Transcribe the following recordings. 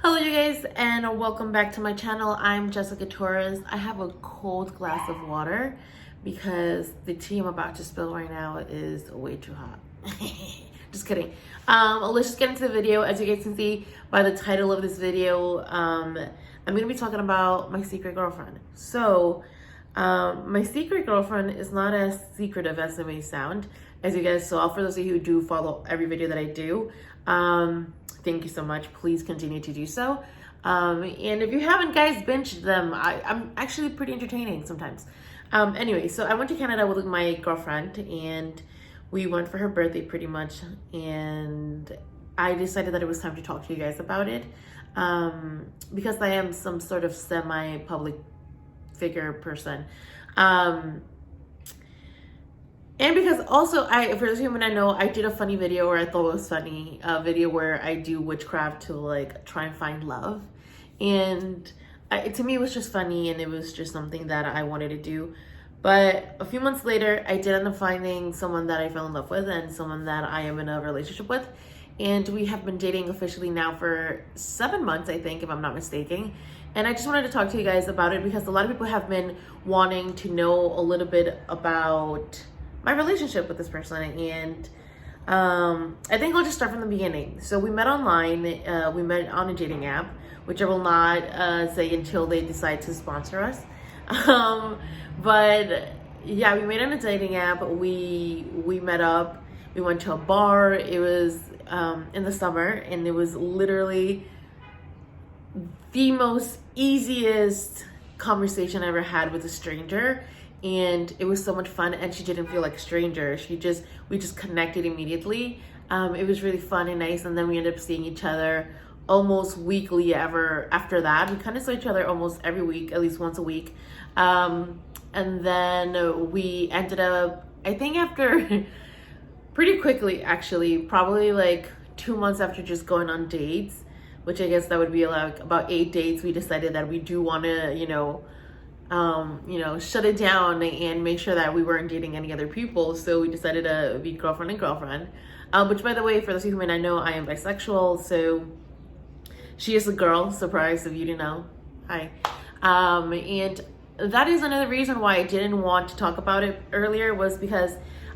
Hello you guys and welcome back to my channel. I'm Jessica Torres. I have a cold glass of water because the tea I'm about to spill right now is way too hot. Just kidding. Let's just get into the video. As you guys can see by the title of this video, I'm going to be talking about my secret girlfriend. So my secret girlfriend is not as secretive as it may sound. As you guys saw, for those of you who do follow every video that I do, thank you so much. Please continue to do so. And if you haven't, guys, binge them. I'm actually pretty entertaining sometimes. Anyway, so I went to Canada with my girlfriend and we went for her birthday pretty much. And I decided that it was time to talk to you guys about it. Because I am some sort of semi-public figure person. And because also, for those of you who I know, I did a funny video where I thought it was funny, a video where I do witchcraft to like try and find love. And to me, it was just funny and it was just something that I wanted to do. But a few months later, I did end up finding someone that I fell in love with and someone that I am in a relationship with. And we have been dating officially now for 7 months, I think, if I'm not mistaken. And I just wanted to talk to you guys about it because a lot of people have been wanting to know a little bit about my relationship with this person. And I think I'll just start from the beginning. So we met online. We met on a dating app, which I will not say until they decide to sponsor us. But yeah, we met on a dating app. We met up. We went to a bar. It was in the summer, and it was literally the most easiest conversation I ever had with a stranger. And it was so much fun, and she didn't feel like a stranger. We just connected immediately. It was really fun and nice, and then we ended up seeing each other almost weekly after that. We kind of saw each other almost every week, at least once a week. And then we ended up, I think after pretty quickly actually, probably like 2 months after just going on dates, which I guess that would be like about 8 dates, we decided that we do want to, shut it down and make sure that we weren't dating any other people. So we decided to be girlfriend and girlfriend, which, by the way, for those of you who may not know, I am bisexual. So she is a girl. Surprise if you didn't know. Hi. And that is another reason why I didn't want to talk about it earlier, was because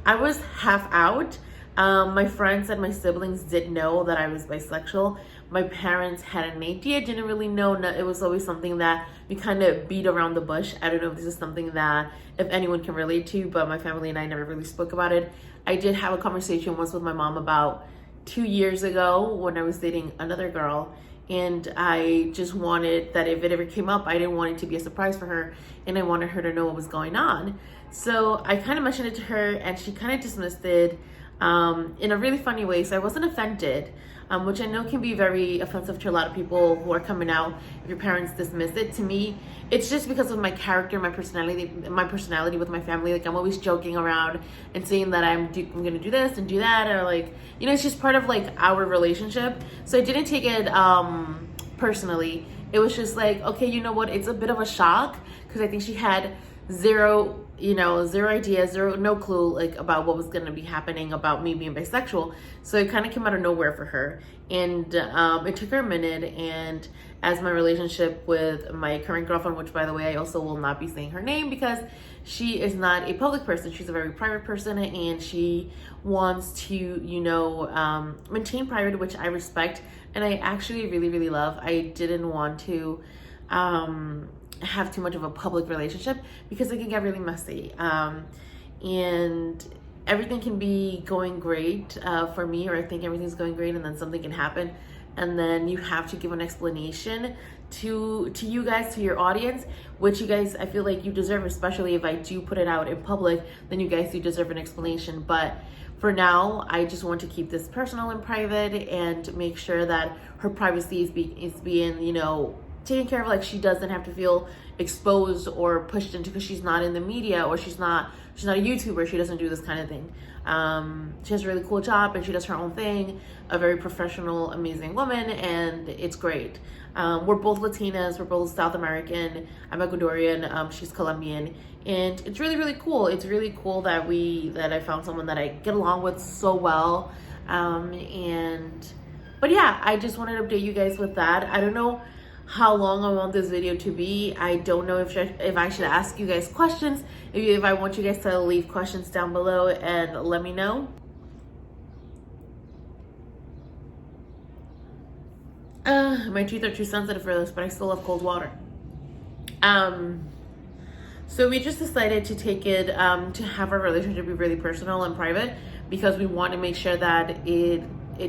I was half out. My friends and my siblings did know that I was bisexual. My parents had an idea, didn't really know. It was always something that we kind of beat around the bush. I don't know if this is something that if anyone can relate to, but my family and I never really spoke about it. I did have a conversation once with my mom about 2 years ago when I was dating another girl. And I just wanted that if it ever came up, I didn't want it to be a surprise for her. And I wanted her to know what was going on. So I kind of mentioned it to her and she kind of dismissed it in a really funny way. So I wasn't offended, which I know can be very offensive to a lot of people who are coming out if your parents dismiss it. To me, it's just because of my character, my personality with my family. Like, I'm always joking around and saying that I'm gonna do this and do that, or like, it's just part of like our relationship. So I didn't take it personally. It was just like, okay, you know what? It's a bit of a shock because I think she had zero idea, no clue like about what was going to be happening about me being bisexual. So it kind of came out of nowhere for her, and it took her a minute. And as my relationship with my current girlfriend, which by the way I also will not be saying her name because she is not a public person, she's a very private person, and she wants to maintain private, which I respect and I actually really love. I didn't want to have too much of a public relationship because it can get really messy, and everything can be going great for me, or I think everything's going great, and then something can happen, and then you have to give an explanation to you guys, to your audience, which you guys, I feel like you deserve, especially if I do put it out in public, then you guys do deserve an explanation. But for now, I just want to keep this personal and private and make sure that her privacy is being taken care of. Like, she doesn't have to feel exposed or pushed into, because she's not in the media, or she's not a YouTuber. She doesn't do this kind of thing. She has a really cool job and she does her own thing, a very professional, amazing woman, and it's great. We're both Latinas, we're both South American. I'm Ecuadorian, she's Colombian, and it's really cool. It's really cool that I found someone that I get along with so well, and But yeah, I just wanted to update you guys with that. I don't know how long I want this video to be. I don't know if I should ask you guys questions. If I want you guys to leave questions down below and let me know. My teeth are too sensitive for this, but I still love cold water. So we just decided to take it, to have our relationship be really personal and private, because we want to make sure that it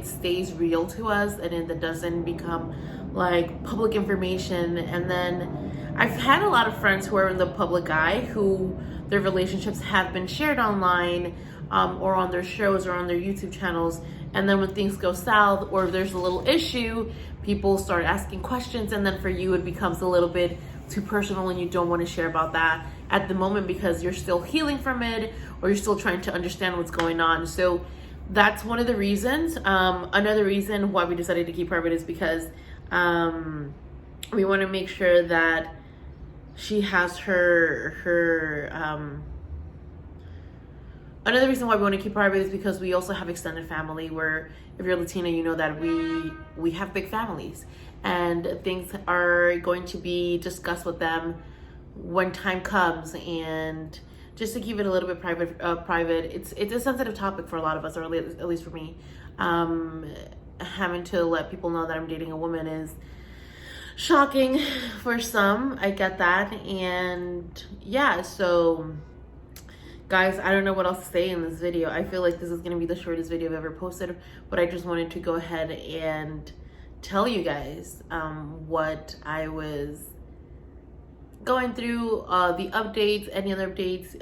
stays real to us and it doesn't become like public information. And then I've had a lot of friends who are in the public eye who their relationships have been shared online, or on their shows or on their YouTube channels. And then when things go south or there's a little issue, people start asking questions, and then for you it becomes a little bit too personal and you don't want to share about that at the moment because you're still healing from it or you're still trying to understand what's going on. So that's one of the reasons. Another reason why we decided to keep private is because we want to make sure that she has another reason why we want to keep private is because we also have extended family, where if you're Latina, you know that we have big families and things are going to be discussed with them when time comes. And just to keep it a little bit private, it's a sensitive topic for a lot of us, or at least for me. Having to let people know that I'm dating a woman is shocking for some. I get that. And yeah, so guys, I don't know what else to say in this video. I feel like this is going to be the shortest video I've ever posted, but I just wanted to go ahead and tell you guys what I was going through, the updates, any other updates.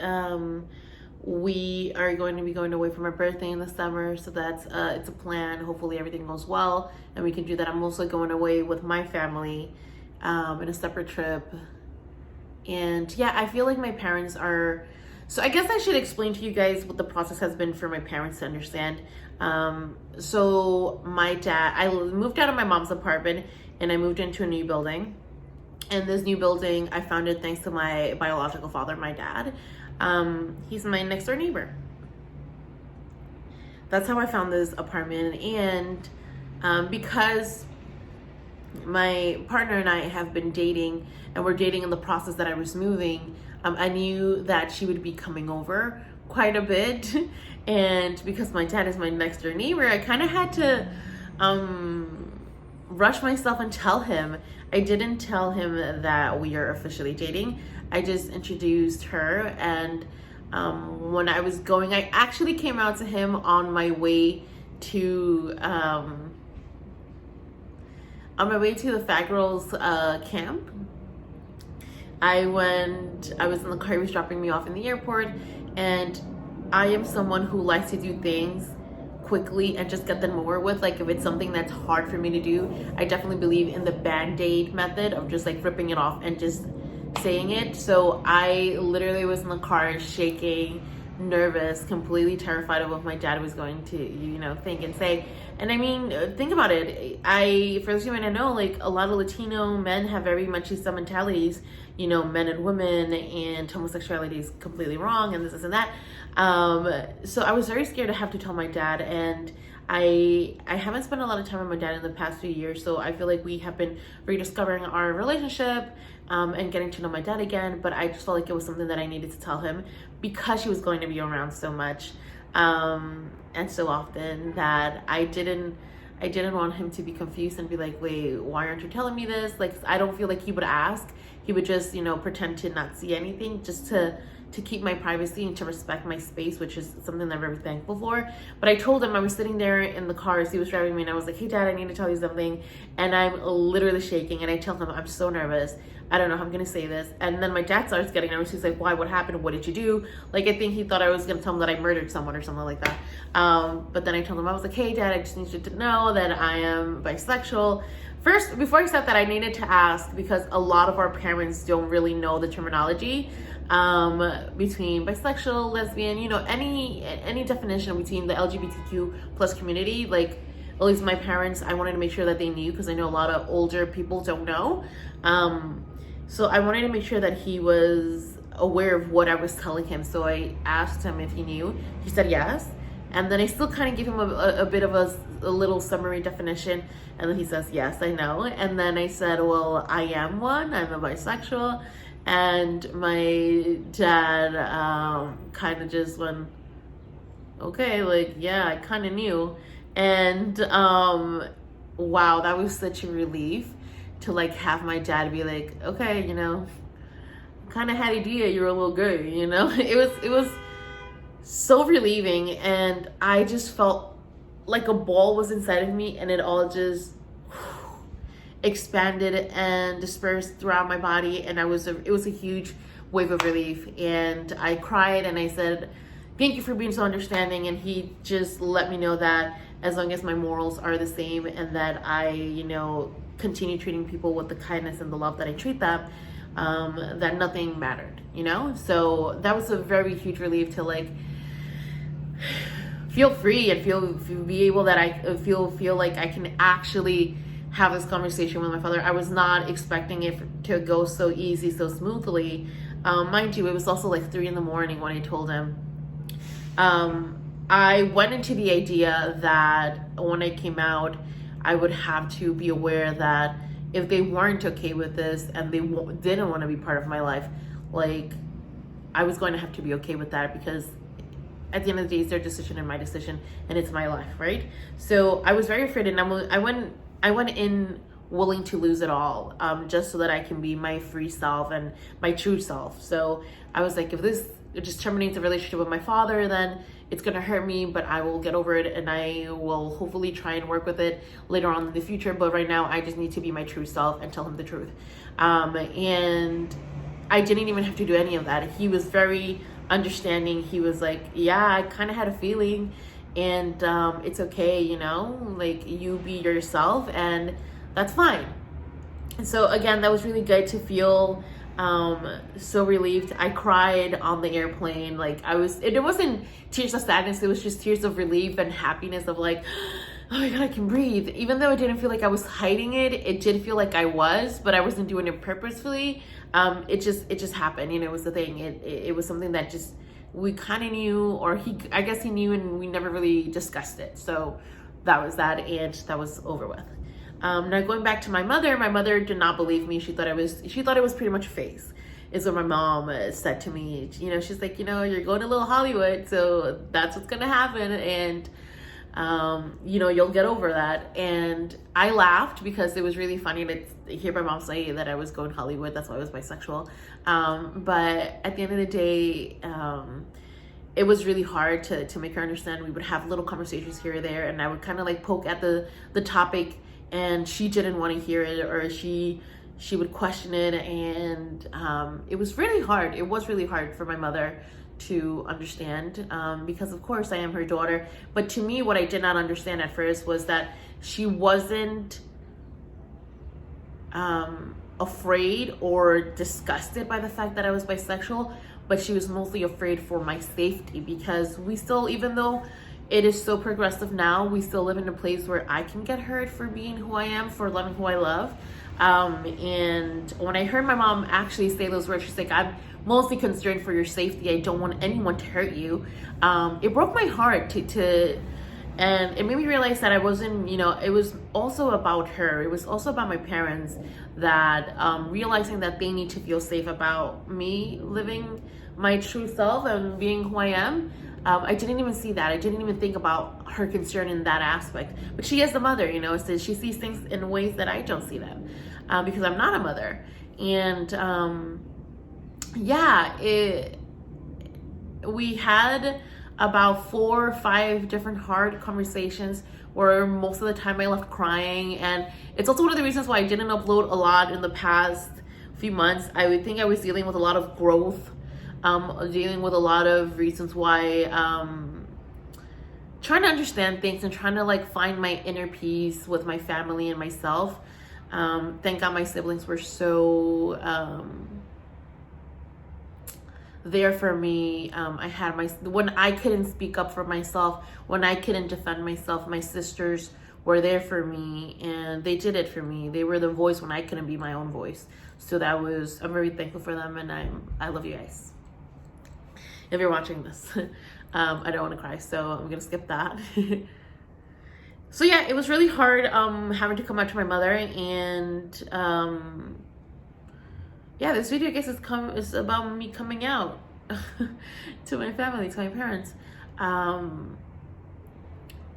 We are going to be going away for my birthday in the summer, so that's it's a plan. Hopefully everything goes well and we can do that. I'm also going away with my family in a separate trip. And yeah, I feel like my parents are, so I guess I should explain to you guys what the process has been for my parents to understand. So my dad, I moved out of my mom's apartment and I moved into a new building. And this new building, I found it thanks to my biological father, my dad. He's my next door neighbor. That's how I found this apartment. And because my partner and I have been dating, and we're dating in the process that I was moving, I knew that she would be coming over quite a bit. And because my dad is my next door neighbor, I kind of had to rush myself and tell him. I didn't tell him that we are officially dating. I just introduced her. And when I was going, I actually came out to him on my way to the Fat Girls camp. I was in the car, he was dropping me off in the airport, and I am someone who likes to do things quickly and just get them over with. Like if it's something that's hard for me to do, I definitely believe in the band-aid method of just like ripping it off and just saying it. So I literally was in the car shaking, nervous, completely terrified of what my dad was going to, think and say. And I mean, think about it. For those of you who might not know, like a lot of Latino men have very machista mentalities, men and women, and homosexuality is completely wrong, and this and that. So I was very scared to have to tell my dad, and I haven't spent a lot of time with my dad in the past few years, so I feel like we have been rediscovering our relationship and getting to know my dad again. But I just felt like it was something that I needed to tell him because she was going to be around so much and so often, that I didn't want him to be confused and be like, wait, why aren't you telling me this? Like, I don't feel like he would ask. He would just, pretend to not see anything, just to keep my privacy and to respect my space, which is something that I'm very thankful for. But I told him, I was sitting there in the car as he was driving me, and I was like, hey dad, I need to tell you something. And I'm literally shaking, and I tell him, I'm so nervous. I don't know how I'm gonna say this. And then my dad starts getting nervous. He's like, why, what happened? What did you do? Like, I think he thought I was gonna tell him that I murdered someone or something like that. But then I told him, I was like, hey dad, I just need you to know that I am bisexual. First, before I said that, I needed to ask, because a lot of our parents don't really know the terminology between bisexual, lesbian, any definition between the LGBTQ plus community. Like, at least my parents, I wanted to make sure that they knew, because I know a lot of older people don't know. So I wanted to make sure that he was aware of what I was telling him. So I asked him if he knew. He said yes. And then I still kind of give him a bit of a little summary definition. And then he says, yes, I know. And then I said, well, I am one. I'm a bisexual. And my dad kind of just went, okay, like, yeah, I kind of knew. And wow, that was such a relief to like have my dad be like, okay, you know, kind of had idea you're a little girl, you know. It was so relieving, and I just felt like a ball was inside of me, and it all just expanded and dispersed throughout my body, and it was a huge wave of relief. And I cried and I said, thank you for being so understanding. And he just let me know that as long as my morals are the same, and that I, you know, continue treating people with the kindness and the love that I treat them, that nothing mattered, you know. So that was a very huge relief to like feel free and be able that I feel like I can actually have this conversation with my father. I was not expecting it to go so easy, so smoothly. Mind you, it was also like 3 a.m. when I told him. I went into the idea that when I came out, I would have to be aware that if they weren't okay with this and they didn't want to be part of my life, like, I was going to have to be okay with that, because at the end of the day, it's their decision and my decision, and it's my life, right? So I was very afraid, and I went in willing to lose it all, just so that I can be my free self and my true self. So I was like, if this just terminates the relationship with my father, then it's gonna hurt me, but I will get over it, and I will hopefully try and work with it later on in the future. But right now, I just need to be my true self and tell him the truth. And I didn't even have to do any of that. He was very understanding. He was like, yeah, I kind of had a feeling, and it's okay, you know, like, you be yourself, and that's fine. And so again, that was really good to feel so relieved. I cried on the airplane. Like, it wasn't tears of sadness, it was just tears of relief and happiness of like, oh my God, I can breathe. Even though I didn't feel like I was hiding it, it did feel like I was, but I wasn't doing it purposefully. It just happened, you know. It was the thing. It was something that just, we kind of knew, or I guess he knew, and we never really discussed it. So that was that, and that was over with. Now going back to my mother did not believe me. She thought it was pretty much a phase, is what my mom said to me. You know, she's like, you know, you're going to little Hollywood, so that's what's gonna happen, and you know, you'll get over that. And I laughed because it was really funny to hear my mom say that I was going to Hollywood, that's why I was bisexual. But at the end of the day, it was really hard to make her understand. We would have little conversations here or there, and I would kind of like poke at the topic, and she didn't want to hear it, or she would question it. And it was really hard. It was really hard for my mother to understand, because of course I am her daughter. But to me, what I did not understand at first was that she wasn't afraid or disgusted by the fact that I was bisexual, but she was mostly afraid for my safety, because we still, even though it is so progressive now, we still live in a place where I can get hurt for being who I am, for loving who I love. And when I heard my mom actually say those words, she's like, I'm mostly concerned for your safety. I don't want anyone to hurt you. It broke my heart and it made me realize that I wasn't, you know, it was also about her. It was also about my parents, that realizing that they need to feel safe about me living my true self and being who I am. I didn't even see that. I didn't even think about her concern in that aspect. But she is the mother, you know, so she sees things in ways that I don't see them, because I'm not a mother. And we had about 4 or 5 different hard conversations where most of the time I left crying. And it's also one of the reasons why I didn't upload a lot in the past few months. I would think I was dealing with a lot of growth, dealing with a lot of reasons why, trying to understand things and trying to like find my inner peace with my family and myself. Thank God my siblings were so there for me. I had when I couldn't speak up for myself, when I couldn't defend myself, my sisters were there for me, and they did it for me. They were the voice when I couldn't be my own voice. So I'm very thankful for them, and I love you guys, if you're watching this. I don't want to cry, so I'm gonna skip that. So yeah, it was really hard having to come out to my mother, and yeah, this video I guess is about me coming out to my family, to my parents.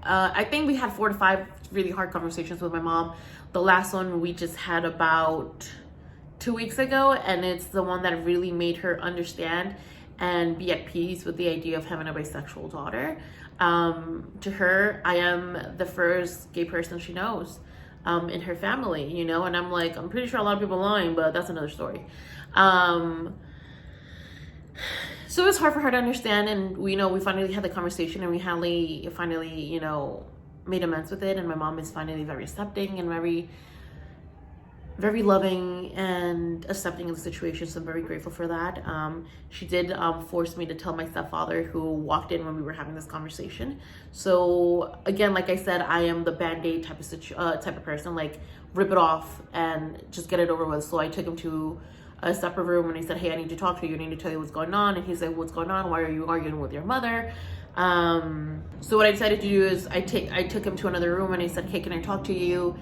I think we had 4 to 5 really hard conversations with my mom. The last one we just had about 2 weeks ago, and it's the one that really made her understand and be at peace with the idea of having a bisexual daughter. To her, I am the first gay person she knows in her family, you know, and I'm pretty sure a lot of people are lying, but that's another story. So it's hard for her to understand, and we finally had the conversation, and we finally made amends with it, and my mom is finally very accepting and very, very loving and accepting of the situation, so I'm very grateful for that. She did force me to tell my stepfather, who walked in when we were having this conversation. So again, like I said, I am the band-aid type of person, like rip it off and just get it over with. So I took him to a separate room, and he said, hey, I need to talk to you. I need to tell you what's going on. And he said, what's going on? Why are you arguing with your mother? So what I decided to do is I took him to another room, and I said, hey, can I talk to you?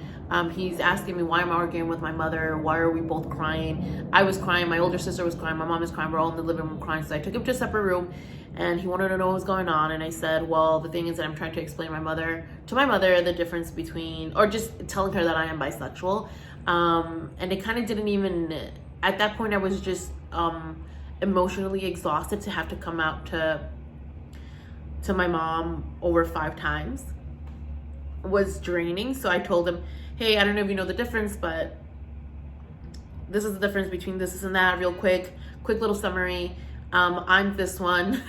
He's asking me why I'm arguing with my mother. Why are we both crying? I was crying. My older sister was crying. My mom is crying. We're all in the living room crying. So I took him to a separate room, and he wanted to know what was going on. And I said, well, the thing is that I'm trying to explain to my mother the difference between, or just telling her that I am bisexual. And it kind of didn't even, at that point I was just emotionally exhausted to have to come out to my mom over 5 times. Was draining. So I told him, hey, I don't know if you know the difference, but this is the difference between this and that. Real quick little summary. I'm this one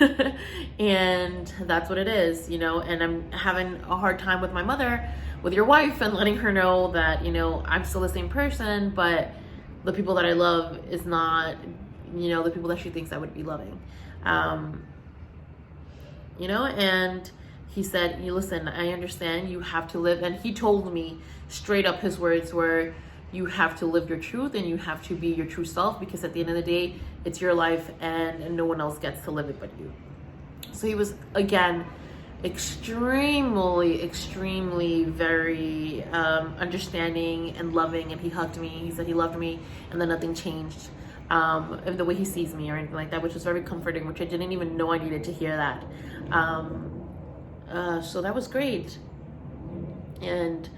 and that's what it is, and I'm having a hard time with my mother, with your wife, and letting her know that, I'm still the same person, but the people that I love is not, the people that she thinks I would be loving. And he said, you listen, I understand you have to live. And he told me straight up, his words were, you have to live your truth, and you have to be your true self, because at the end of the day, it's your life, and no one else gets to live it but you. So he was, again, extremely very understanding and loving, and he hugged me. He said he loved me, and then nothing changed in the way he sees me or anything like that, which was very comforting, which I didn't even know I needed to hear that. So that was great. And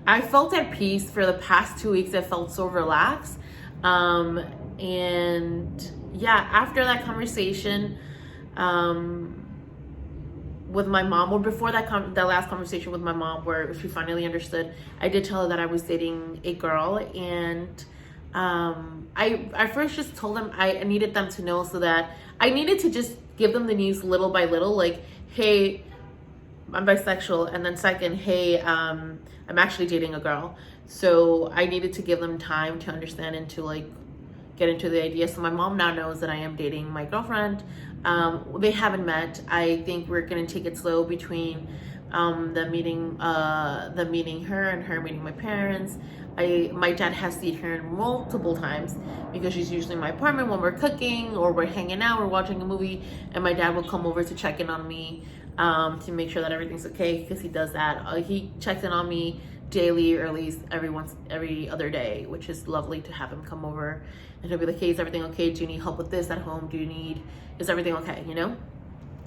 I felt at peace for the past 2 weeks. I felt so relaxed. And yeah, after that conversation with my mom, or before that last conversation with my mom, where she finally understood, I did tell her that I was dating a girl, and I first just told them I needed them to know, so that I needed to just give them the news little by little, like, hey, I'm bisexual, and then second, hey, I'm actually dating a girl. So I needed to give them time to understand and to get into the idea. So my mom now knows that I am dating my girlfriend. They haven't met. I think we're gonna take it slow between them meeting her and her meeting my parents. My dad has seen her multiple times, because she's usually in my apartment when we're cooking or we're hanging out or watching a movie, and my dad will come over to check in on me to make sure that everything's okay, because he does that. He checks in on me daily, or at least every other day, which is lovely to have him come over, and he'll be like, hey, is everything okay? Do you need help with this at home? Is everything okay?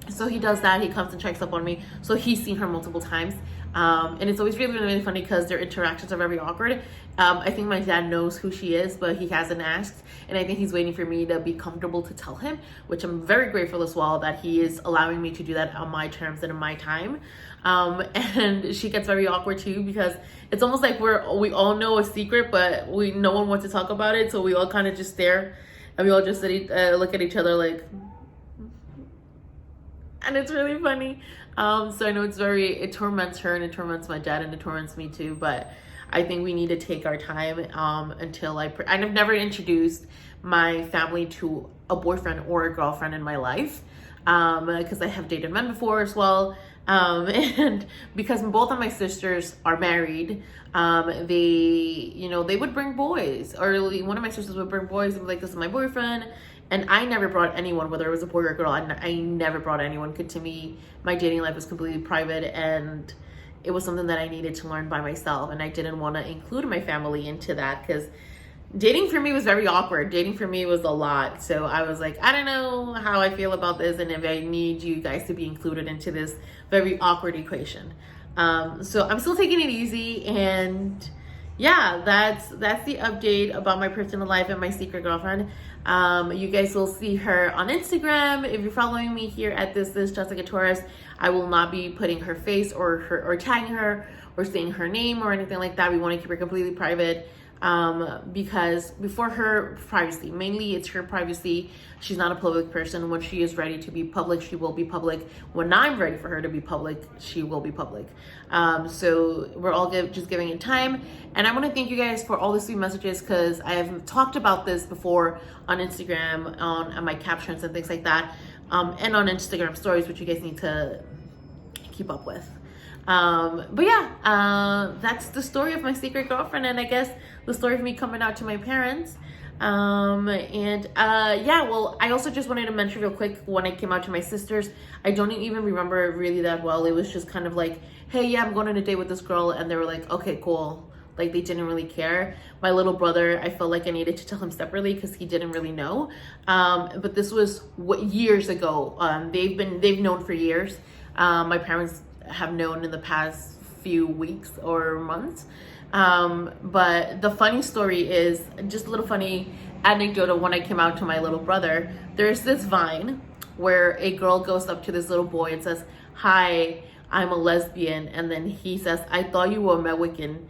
So he does that. He comes and checks up on me. So he's seen her multiple times. And it's always really, really funny, because their interactions are very awkward. I think my dad knows who she is, but he hasn't asked. And I think he's waiting for me to be comfortable to tell him, which I'm very grateful as well, that he is allowing me to do that on my terms and in my time. And she gets very awkward too, because it's almost like we all know a secret, but no one wants to talk about it. So we all kind of just stare, and we all just look at each other like, and it's really funny. So I know it torments her, and it torments my dad, and it torments me too, but I think we need to take our time until I've never introduced my family to a boyfriend or a girlfriend in my life, because I have dated men before as well, and because both of my sisters are married, they would bring boys, or one of my sisters would bring boys and be like, this is my boyfriend, And I never brought anyone, whether it was a boy or a girl, I never brought anyone. Because to me, my dating life was completely private, and it was something that I needed to learn by myself. And I didn't want to include my family into that, because dating for me was very awkward. Dating for me was a lot. So I was like, I don't know how I feel about this, and if I need you guys to be included into this very awkward equation. So I'm still taking it easy, and yeah, that's the update about my personal life and my secret girlfriend. You guys will see her on Instagram. If you're following me here at this Jessica Torres, I will not be putting her face or tagging her or saying her name or anything like that. We want to keep her completely private. Because before her privacy, mainly it's her privacy. She's not a public person. When she is ready to be public, she will be public. When I'm ready for her to be public, she will be public. So we're all just giving it time. And I want to thank you guys for all the sweet messages, because I have talked about this before on Instagram, on my captions and things like that, and on Instagram stories, which you guys need to keep up with. But yeah, that's the story of my secret girlfriend, and I guess the story of me coming out to my parents. Yeah, well, I also just wanted to mention real quick, when I came out to my sisters, I don't even remember it really that well. It was just kind of like, hey, yeah, I'm going on a date with this girl, and they were like, okay, cool. Like, they didn't really care. My little brother, I felt like I needed to tell him separately, because he didn't really know. But this was years ago. They've known for years. My parents have known in the past few weeks or months. But the funny story is, just a little funny anecdote of when I came out to my little brother. There's this Vine where a girl goes up to this little boy and says, hi, I'm a lesbian. And then he says, I thought you were a Wiccan.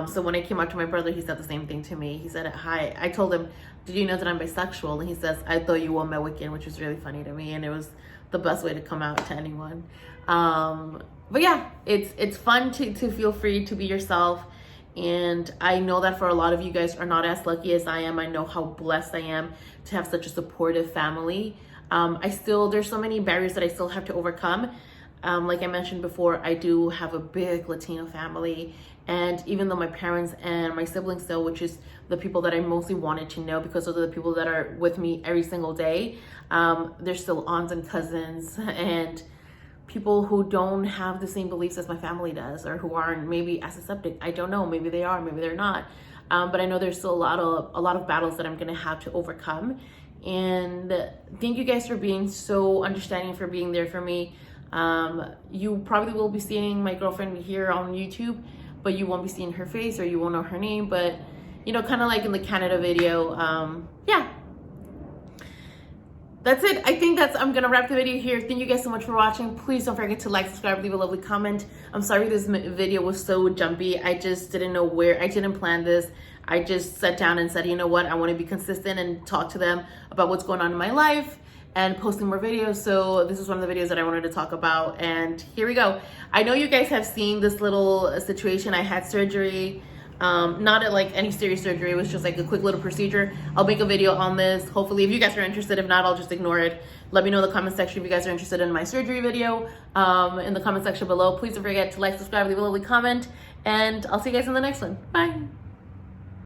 So when I came out to my brother, he said the same thing to me. He said, hi. I told him, did you know that I'm bisexual? And he says, I thought you were a Wiccan, which was really funny to me. And it was the best way to come out to anyone. But yeah, it's fun to feel free to be yourself. And I know that for a lot of you guys are not as lucky as I am. I know how blessed I am to have such a supportive family. There's so many barriers that I still have to overcome. Like I mentioned before, I do have a big Latino family. And even though my parents and my siblings still, which is the people that I mostly wanted to know, because those are the people that are with me every single day, they're still aunts and cousins and people who don't have the same beliefs as my family does, or who aren't maybe as accepting. I don't know, maybe they are, maybe they're not. But I know there's still a lot of battles that I'm gonna have to overcome. And thank you guys for being so understanding, for being there for me. You probably will be seeing my girlfriend here on YouTube, but you won't be seeing her face, or you won't know her name. But you know, kind of like in the Canada video. Yeah, that's it. I think I'm gonna wrap the video here. Thank you guys so much for watching. Please don't forget to like, subscribe, leave a lovely comment. I'm sorry this video was so jumpy. I just didn't know I didn't plan this. I just sat down and said, you know what, I want to be consistent and talk to them about what's going on in my life and posting more videos. So this is one of the videos that I wanted to talk about, and here we go. I know you guys have seen this little situation. I had surgery. Not like any serious surgery. It was just like a quick little procedure. I'll make a video on this, hopefully, if you guys are interested. If not, I'll just ignore it. Let me know in the comment section if you guys are interested in my surgery video, in the comment section below. Please don't forget to like, subscribe, leave a lovely comment, and I'll see you guys in the next one. Bye.